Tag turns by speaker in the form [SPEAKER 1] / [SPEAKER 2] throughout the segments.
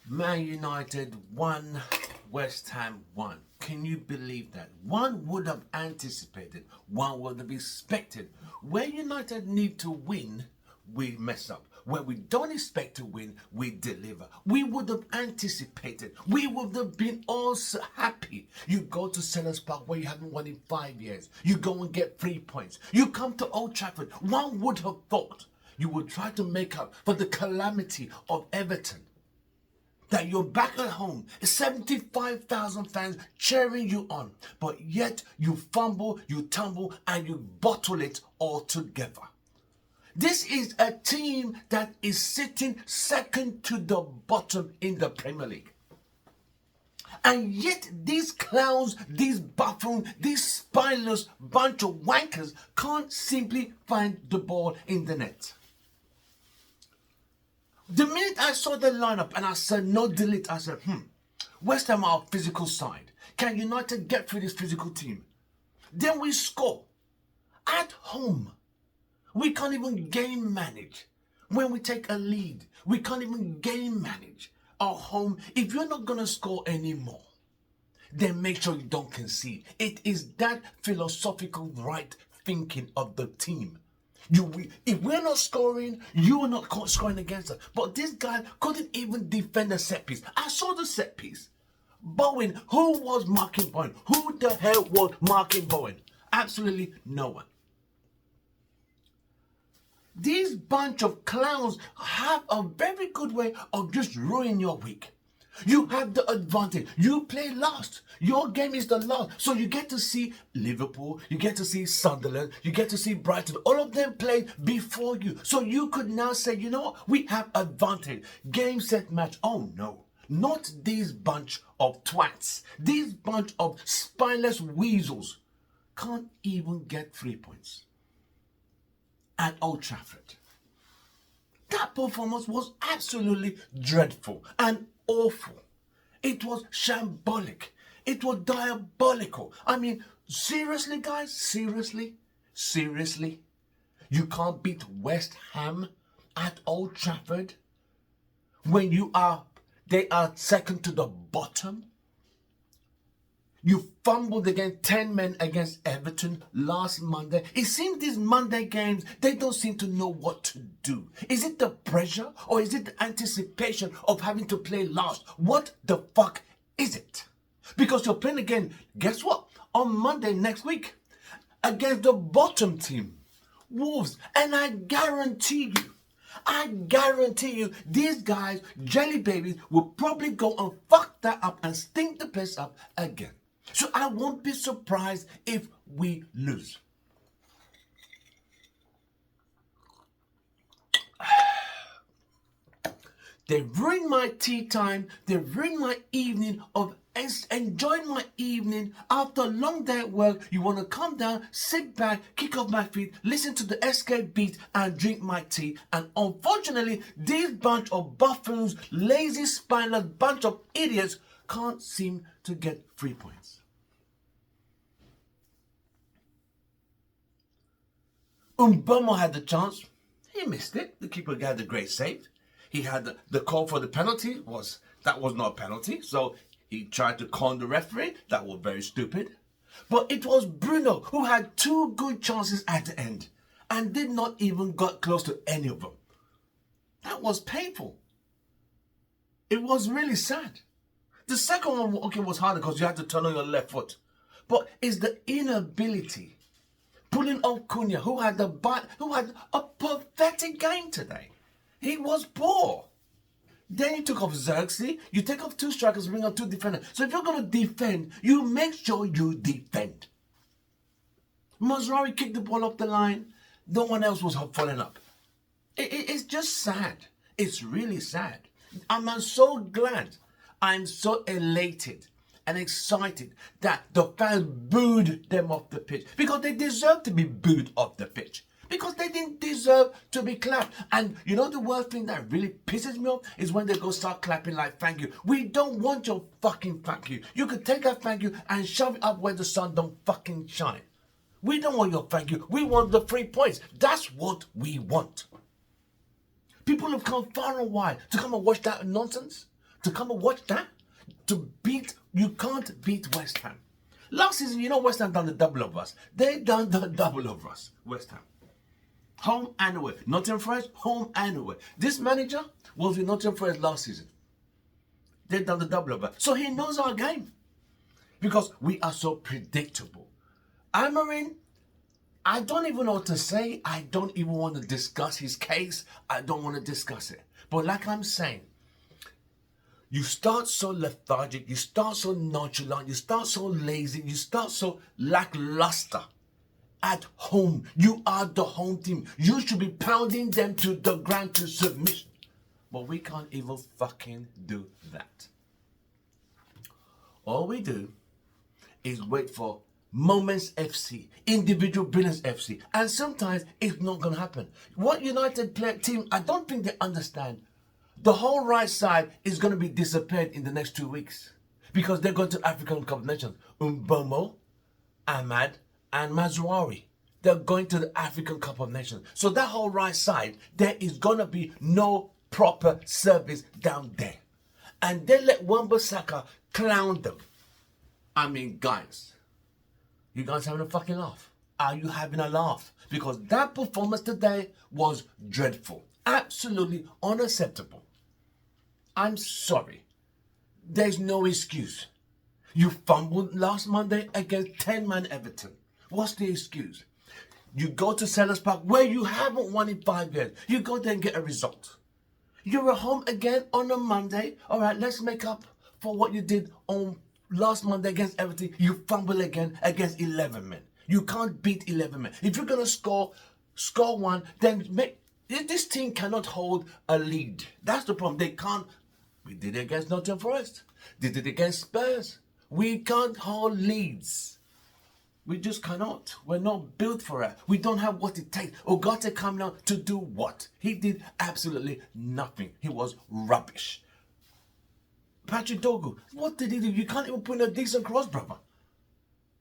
[SPEAKER 1] Man United 1, West Ham 1. Can you believe that? One would have anticipated, one would have expected. Where United need to win, we mess up. Where we don't expect to win, we deliver. We would have anticipated. We would have been all so happy. You go to Sellers Park where you haven't won in 5 years. You go and get 3 points. You come to Old Trafford. One would have thought you would try to make up for the calamity of Everton. That you're back at home, 75,000 fans cheering you on, but yet you fumble, you tumble, and you bottle it all together. This is a team that is sitting second to the bottom in the Premier League. And yet these clowns, these buffoons, these spineless bunch of wankers can't simply find the ball in the net. The minute I saw the lineup and I said no delete, I said, West Ham are a physical side. Can United get through this physical team? Then we score. At home. We can't even game manage. When we take a lead, we can't even game manage. At home, if you're not going to score anymore, then make sure you don't concede. It is that philosophical right thinking of the team. If we're not scoring, you are not scoring against us. But this guy couldn't even defend a set piece. I saw the set piece. Bowen, who was marking Bowen? Who the hell was marking Bowen? Absolutely no one. These bunch of clowns have a very good way of just ruining your week. You have the advantage. You play last. Your game is the last. So you get to see Liverpool, you get to see Sunderland, you get to see Brighton. All of them played before you. So you could now say, you know what? We have advantage. Game, set, match. Oh no. Not these bunch of twats. These bunch of spineless weasels can't even get 3 points at Old Trafford. That performance was absolutely dreadful and awful. It was shambolic. It was diabolical. I mean, seriously, guys? Seriously? Seriously? You can't beat West Ham at Old Trafford when they are second to the bottom? You fumbled against 10 men against Everton last Monday. It seems these Monday games, they don't seem to know what to do. Is it the pressure or is it the anticipation of having to play last? What the fuck is it? Because you're playing again, guess what? On Monday next week against the bottom team, Wolves. And I guarantee you, these guys, jelly babies, will probably go and fuck that up and stink the place up again. So I won't be surprised if we lose. They ruined my tea time. They ruined my evening of enjoying my evening. After a long day at work, you want to come down, sit back, kick off my feet, listen to the escape beat and drink my tea. And unfortunately, these bunch of buffoons, lazy, spineless bunch of idiots can't seem to get 3 points. Mbeumo had the chance. He missed it. The keeper had a great save. He had the call for the penalty. That was not a penalty. So he tried to con the referee. That was very stupid. But it was Bruno who had 2 good chances at the end and did not even get close to any of them. That was painful. It was really sad. The second one, okay, was harder because you had to turn on your left foot. But it's the inability. Pulling off Cunha, who had a pathetic game today. He was poor. Then you took off Xerxes. You take off 2 strikers, bring out 2 defenders. So if you're going to defend, you make sure you defend. Mazraoui kicked the ball off the line. No one else was following up. It's just sad. It's really sad. I'm so glad. I'm so elated and excited that the fans booed them off the pitch because they deserve to be booed off the pitch because they didn't deserve to be clapped. And you know the worst thing that really pisses me off is when they go start clapping like thank you. We don't want your fucking thank you. You could take that thank you and shove it up where the sun don't fucking shine. We don't want your thank you. We want the 3 points. That's what we want. People have come far and wide to come and watch that nonsense. to come and watch that. You can't beat West Ham. Last season, you know West Ham done the double of us. They done the double of us, West Ham. Home and away. Nottingham Forest, home and away. This manager was with Nottingham Forest last season. They done the double of us. So he knows our game. Because we are so predictable. Amorim, I don't even know what to say. I don't even want to discuss his case. I don't want to discuss it. But like I'm saying, you start so lethargic, you start so nonchalant, you start so lazy, you start so lackluster at home. You are the home team. You should be pounding them to the ground to submission. But we can't even fucking do that. All we do is wait for Moments FC, Individual Brilliance FC, and sometimes it's not going to happen. What United team, I don't think they understand. The whole right side is going to be disappeared in the next 2 weeks because they're going to African Cup of Nations. Mbomo, Ahmad, and Mazraoui. They're going to the African Cup of Nations. So that whole right side, there is going to be no proper service down there. And they let Wan-Bissaka clown them. I mean, guys, you guys having a fucking laugh? Are you having a laugh? Because that performance today was dreadful. Absolutely unacceptable. I'm sorry. There's no excuse. You fumbled last Monday against 10-man Everton. What's the excuse? You go to Sellers Park where you haven't won in 5 years. You go there and get a result. You're at home again on a Monday. All right, let's make up for what you did on last Monday against Everton. You fumble again against 11 men. You can't beat 11 men. If you're going to score one, then this team cannot hold a lead. That's the problem. They can't. We did it against Nottingham Forest. Did it against Spurs. We can't hold leads. We just cannot. We're not built for it. We don't have what it takes. Ogata come down to do what? He did absolutely nothing. He was rubbish. Patrick Dogu, what did he do? You can't even put in a decent cross, brother.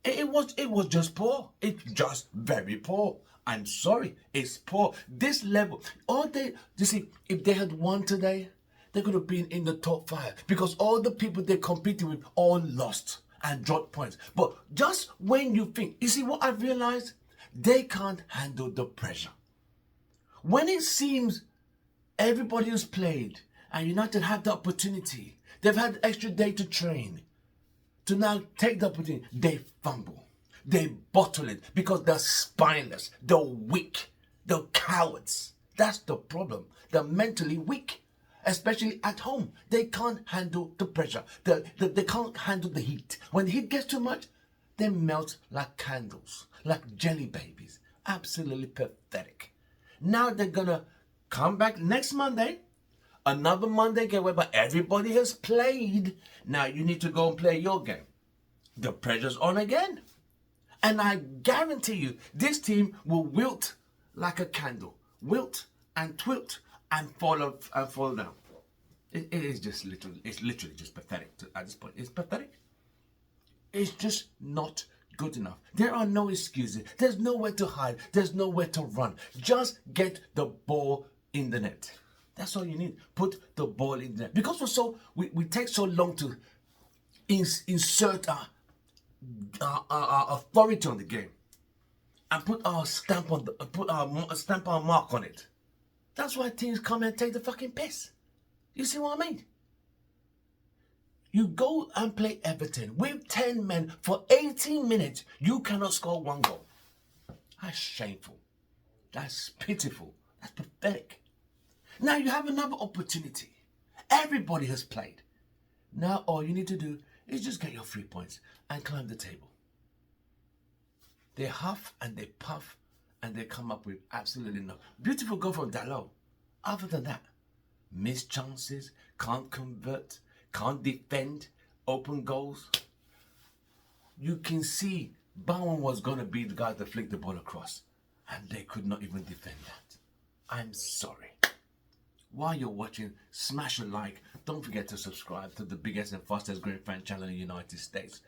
[SPEAKER 1] It was just poor. It's just very poor. I'm sorry. It's poor. This level. You see, if they had won today, they could have been in the top 5 because all the people they competed with all lost and dropped points. But just when you think, you see what I've realized? They can't handle the pressure. When it seems everybody has played and United had the opportunity, they've had an extra day to train, to now take the opportunity, they fumble. They bottle it because they're spineless, they're weak, they're cowards. That's the problem. They're mentally weak. Especially at home. They can't handle the pressure. They can't handle the heat. When the heat gets too much, they melt like candles, like jelly babies. Absolutely pathetic. Now they're going to come back next Monday. Another Monday game whereby everybody has played. Now you need to go and play your game. The pressure's on again. And I guarantee you, this team will wilt like a candle. Wilt and twilt and fall down. It is just literally, it's literally just pathetic at this point. It's pathetic. It's just not good enough. There are no excuses. There's nowhere to hide. There's nowhere to run. Just get the ball in the net. That's all you need. Put the ball in the net. Because we take so long to insert our authority on the game and put our stamp on our mark on it. That's why teams come and take the fucking piss. You see what I mean? You go and play Everton with 10 men for 18 minutes. You cannot score 1 goal. That's shameful. That's pitiful. That's pathetic. Now you have another opportunity. Everybody has played. Now all you need to do is just get your 3 points and climb the table. They huff and they puff and they come up with absolutely nothing. Beautiful goal from Dalot. Other than that, missed chances, can't convert, can't defend, open goals. You can see Bowen was going to be the guy that flicked the ball across, and they could not even defend that. I'm sorry. While you're watching, smash a like. Don't forget to subscribe to the biggest and fastest growing fan channel in the United States.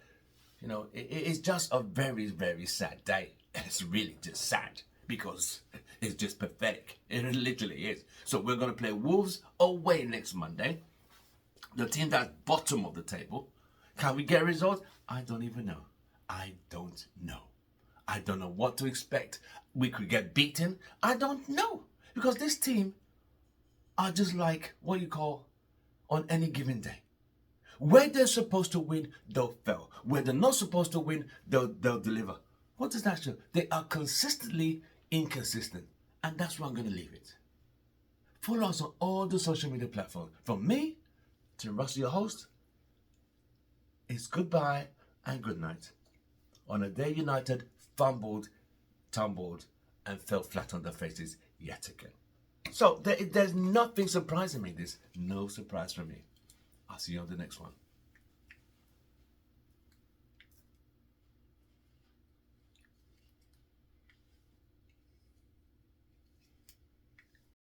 [SPEAKER 1] You know, it's just a very, very sad day. It's really just sad because it's just pathetic. It literally is. So we're going to play Wolves away next Monday. The team that's bottom of the table, can we get results? I don't even know. I don't know. I don't know what to expect. We could get beaten. I don't know. Because this team are just like what you call on any given day. Where they're supposed to win, they'll fail. Where they're not supposed to win, they'll deliver. What does that show? They are consistently inconsistent. And that's where I'm going to leave it. Follow us on all the social media platforms. From me to Russell, your host, it's goodbye and good night. On a day United fumbled, tumbled, and fell flat on their faces yet again. So there's nothing surprising me. There's no surprise for me. I'll see you on the next one.